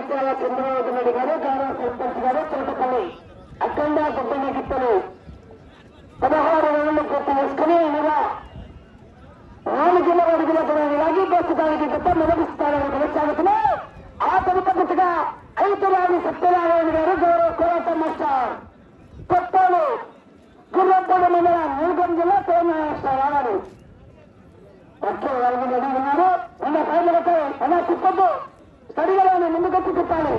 ముత్యాల చంద్రబాబు నాయుడు గారు గౌరవ సర్పంచ్ గారు తోటపల్లి అఖండ గుడ్డని గిత్తలు 16 రౌండ్లు పూర్తి చేసుకుని అనగా 4 అడుగుల దూరాన్ని లాగి ప్రస్తుతానికి గత మొదటి స్థానంలో కొనసాగుతున్నాయి. ఆ తదుపరి గుట్టుగా ఐతురాని సత్యనారాయణ గారు గౌరవ కోరట మాస్టర్ కొత్తలు గుర్రపూడి మండలం నూగం జిల్లా తెలంగాణ రావాలి. వచ్చే వాళ్ళు రెడీ ఉన్నారు. మన సైడ్లతో అలా తిప్పద్దు, సరిగా ముందుకొచ్చి తిప్పాలి.